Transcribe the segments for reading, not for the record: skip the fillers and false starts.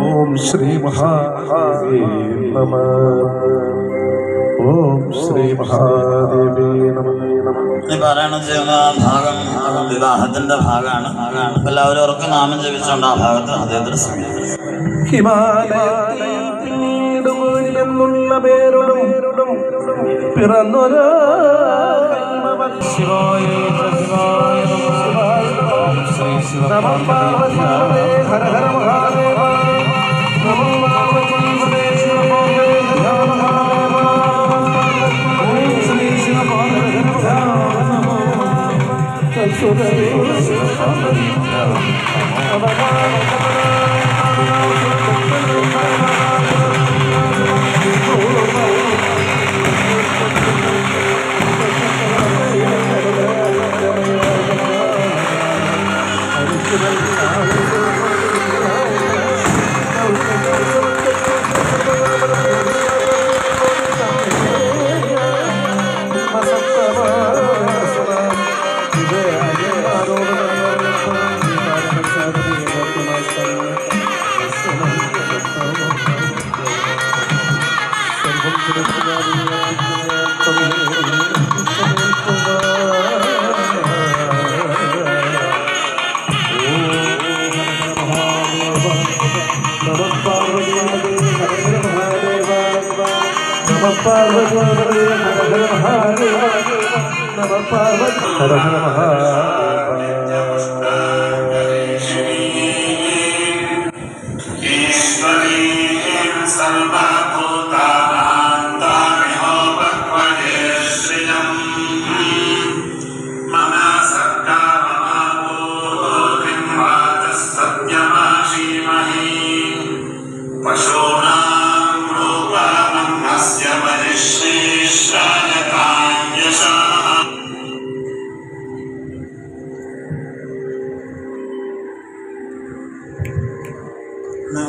ഓം ശ്രീ മഹാദേവി നമഃ. ഓം ശ്രീ മഹാദേവി നമഃ. പാരായണം ചെയ്യുന്ന ഭാഗം വിവാഹത്തിന്റെ ഭാഗമാണ്. എല്ലാവരും ഉറക്കെ നാമം ജപിച്ചുകൊണ്ട് ആ ഭാഗത്ത് അദ്ദേഹത്തിന് സമീപിക്കും. ഹിമാലയത്തിലുള്ള പേരോടും പിറന്നൊരു ശിവായ ശ്രീ ശിവ ഹര ഹര മഹാദേവ നമോ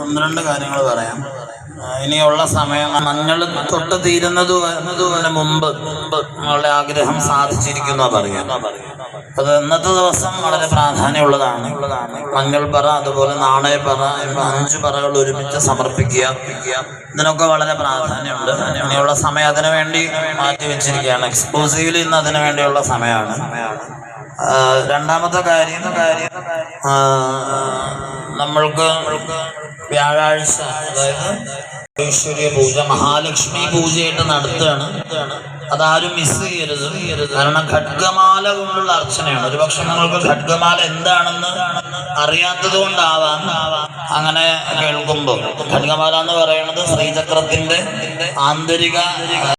ഒന്ന് രണ്ട് കാര്യങ്ങൾ പറയാം. ഇനിയുള്ള സമയം മഞ്ഞൾ തൊട്ട് തീരുന്നതിന് മുമ്പ് നിങ്ങളുടെ ആഗ്രഹം സാധിച്ചിരിക്കുന്ന പറയാം. അത് ഇന്നത്തെ ദിവസം വളരെ പ്രാധാന്യമുള്ളതാണ്. മഞ്ഞൾപ്പറ, അതുപോലെ നാണയപ്പറ എന്ന 5 പറകൾ ഒരുമിച്ച് സമർപ്പിക്കുക. ഇതിനൊക്കെ വളരെ പ്രാധാന്യമുണ്ട്. ഇനിയുള്ള സമയം അതിനു വേണ്ടി മാറ്റി വെച്ചിരിക്കുകയാണ്. എക്സ്ക്ലൂസീവ്ലി ഇന്ന് അതിനു വേണ്ടിയുള്ള സമയമാണ്. രണ്ടാമത്തെ കാര്യം നമ്മൾക്ക് വ്യാഴാഴ്ച, അതായത് ഐശ്വര്യ പൂജ, മഹാലക്ഷ്മി പൂജയായിട്ട് നടത്തുകയാണ്. അതാരും മിസ് ചെയ്യരുത്. കാരണം ഖഡ്ഗമാല കൊണ്ടുള്ള അർച്ചനയാണ്. ഒരുപക്ഷെ നിങ്ങൾക്ക് ഖഡ്ഗമാല എന്താണെന്ന് അറിയാത്തത് കൊണ്ടാവാം അങ്ങനെ കേൾക്കുമ്പോൾ. ഖഡ്ഗമാല എന്ന് പറയുന്നത് ശ്രീചക്രത്തിന്റെ ആന്തരിക